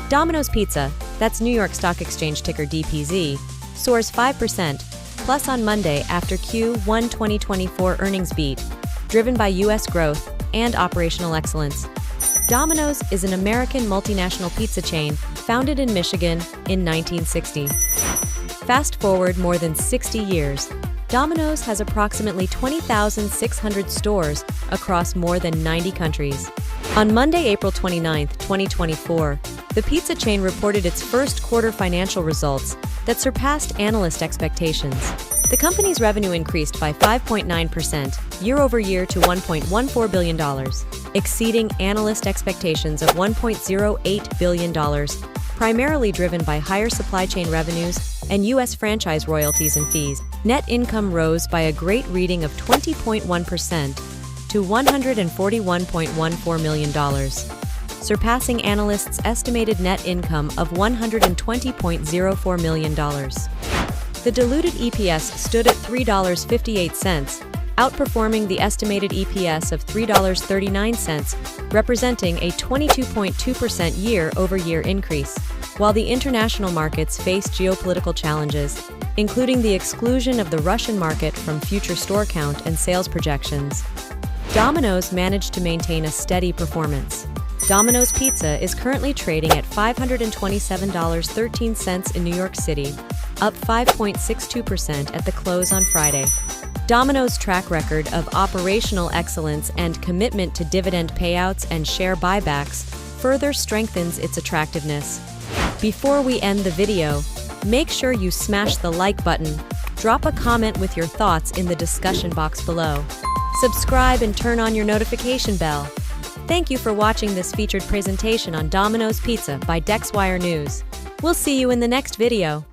Domino's Pizza, that's New York Stock Exchange ticker DPZ, soars 5% plus on Monday after Q1 2024 earnings beat, driven by U.S. growth and operational excellence. Domino's is an American multinational pizza chain founded in Michigan in 1960. Fast forward more than 60 years, Domino's has approximately 20,600 stores across more than 90 countries. On Monday, April 29, 2024, the pizza chain reported its first quarter financial results that surpassed analyst expectations. The company's revenue increased by 5.9% year-over-year to $1.14 billion, exceeding analyst expectations of $1.08 billion, primarily driven by higher supply chain revenues and U.S. franchise royalties and fees. Net income rose by a great reading of 20.1% to $141.14 million, surpassing analysts' estimated net income of $120.04 million. The diluted EPS stood at $3.58, outperforming the estimated EPS of $3.39, representing a 22.2% year-over-year increase. While the international markets face geopolitical challenges, including the exclusion of the Russian market from future store count and sales projections, Domino's managed to maintain a steady performance. Domino's Pizza is currently trading at $527.13 in New York City, up 5.62% at the close on Friday. Domino's track record of operational excellence and commitment to dividend payouts and share buybacks further strengthens its attractiveness. Before we end the video, make sure you smash the like button, drop a comment with your thoughts in the discussion box below. Subscribe and turn on your notification bell. Thank you for watching this featured presentation on Domino's Pizza by DexWire News. We'll see you in the next video.